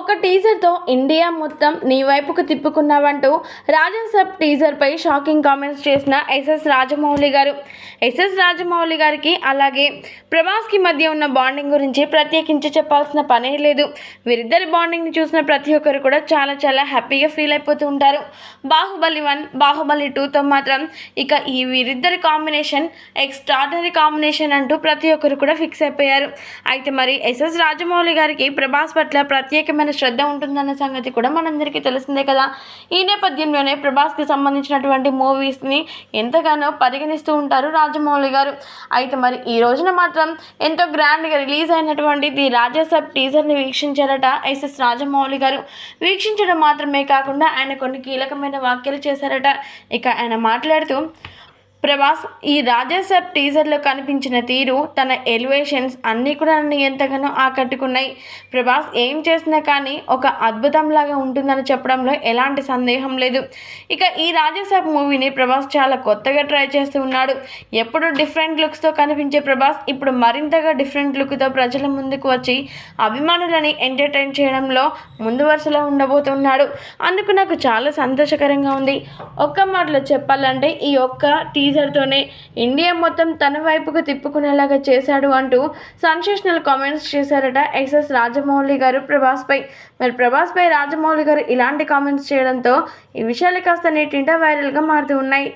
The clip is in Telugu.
ఒక టీజర్తో ఇండియా మొత్తం నీ వైపుకు తిప్పుకున్నావంటూ రాజన్ టీజర్పై షాకింగ్ కామెంట్స్ చేసిన ఎస్ఎస్ రాజమౌళి గారు. ఎస్ఎస్ రాజమౌళి గారికి అలాగే ప్రభాస్కి మధ్య ఉన్న బాండింగ్ గురించి ప్రత్యేకించి చెప్పాల్సిన పనే లేదు. వీరిద్దరి బాండింగ్ని చూసిన ప్రతి ఒక్కరు కూడా చాలా హ్యాపీగా ఫీల్ అయిపోతూ ఉంటారు. బాహుబలి 1, బాహుబలి 2తో మాత్రం ఇక ఈ వీరిద్దరి కాంబినేషన్ ఎక్స్ట్రాడనరీ కాంబినేషన్ అంటూ ప్రతి ఒక్కరు కూడా ఫిక్స్ అయిపోయారు. అయితే మరి ఎస్ఎస్ రాజమౌళి గారికి ప్రభాస్ పట్ల ప్రత్యేకమైన శ్రద్ధ ఉంటుందన్న సంగతి కూడా మనందరికీ తెలిసిందే కదా. ఈ నేపథ్యంలోనే ప్రభాస్కి సంబంధించినటువంటి మూవీస్ని ఎంతగానో పరిగణిస్తూ ఉంటారు రాజమౌళి గారు. అయితే మరి ఈ రోజున మాత్రం ఎంతో గ్రాండ్గా రిలీజ్ అయినటువంటి ది రాజాసాబ్ టీజర్ని వీక్షించారట ఎస్ఎస్ రాజమౌళి గారు. వీక్షించడం మాత్రమే కాకుండా ఆయన కొన్ని కీలకమైన వ్యాఖ్యలు చేశారట. ఇక ఆయన మాట్లాడుతూ, ప్రభాస్ ఈ రాజాసాబ్ టీజర్లో కనిపించిన తీరు, తన ఎలివేషన్స్ అన్నీ కూడా నన్ను ఎంతగానో ఆకట్టుకున్నాయి. ప్రభాస్ ఏం చేసినా కానీ ఒక అద్భుతంలాగా ఉంటుందని చెప్పడంలో ఎలాంటి సందేహం లేదు. ఇక ఈ రాజాసాబ్ మూవీని ప్రభాస్ చాలా కొత్తగా ట్రై చేస్తూ ఉన్నాడు. ఎప్పుడు డిఫరెంట్ లుక్స్తో కనిపించే ప్రభాస్ ఇప్పుడు మరింతగా డిఫరెంట్ లుక్తో ప్రజల ముందుకు వచ్చి అభిమానులని ఎంటర్టైన్ చేయడంలో ముందు వరుసలో ఉండబోతున్నాడు. అందుకు నాకు చాలా సంతోషకరంగా ఉంది. ఒక్క మాటలో చెప్పాలంటే ఈ ఒక్క టీజర్తోనే ఇండియా మొత్తం తన వైపుకు తిప్పుకునేలాగా చేశాడు అంటూ సెన్సేషనల్ కామెంట్స్ చేశారట ఎస్ఎస్ రాజమౌళి గారు ప్రభాస్పై. మరి ప్రభాస్పై రాజమౌళి గారు ఇలాంటి కామెంట్స్ చేయడంతో ఈ విషయాలు కాస్త నెట్టింట వైరల్గా మారుతూ ఉన్నాయి.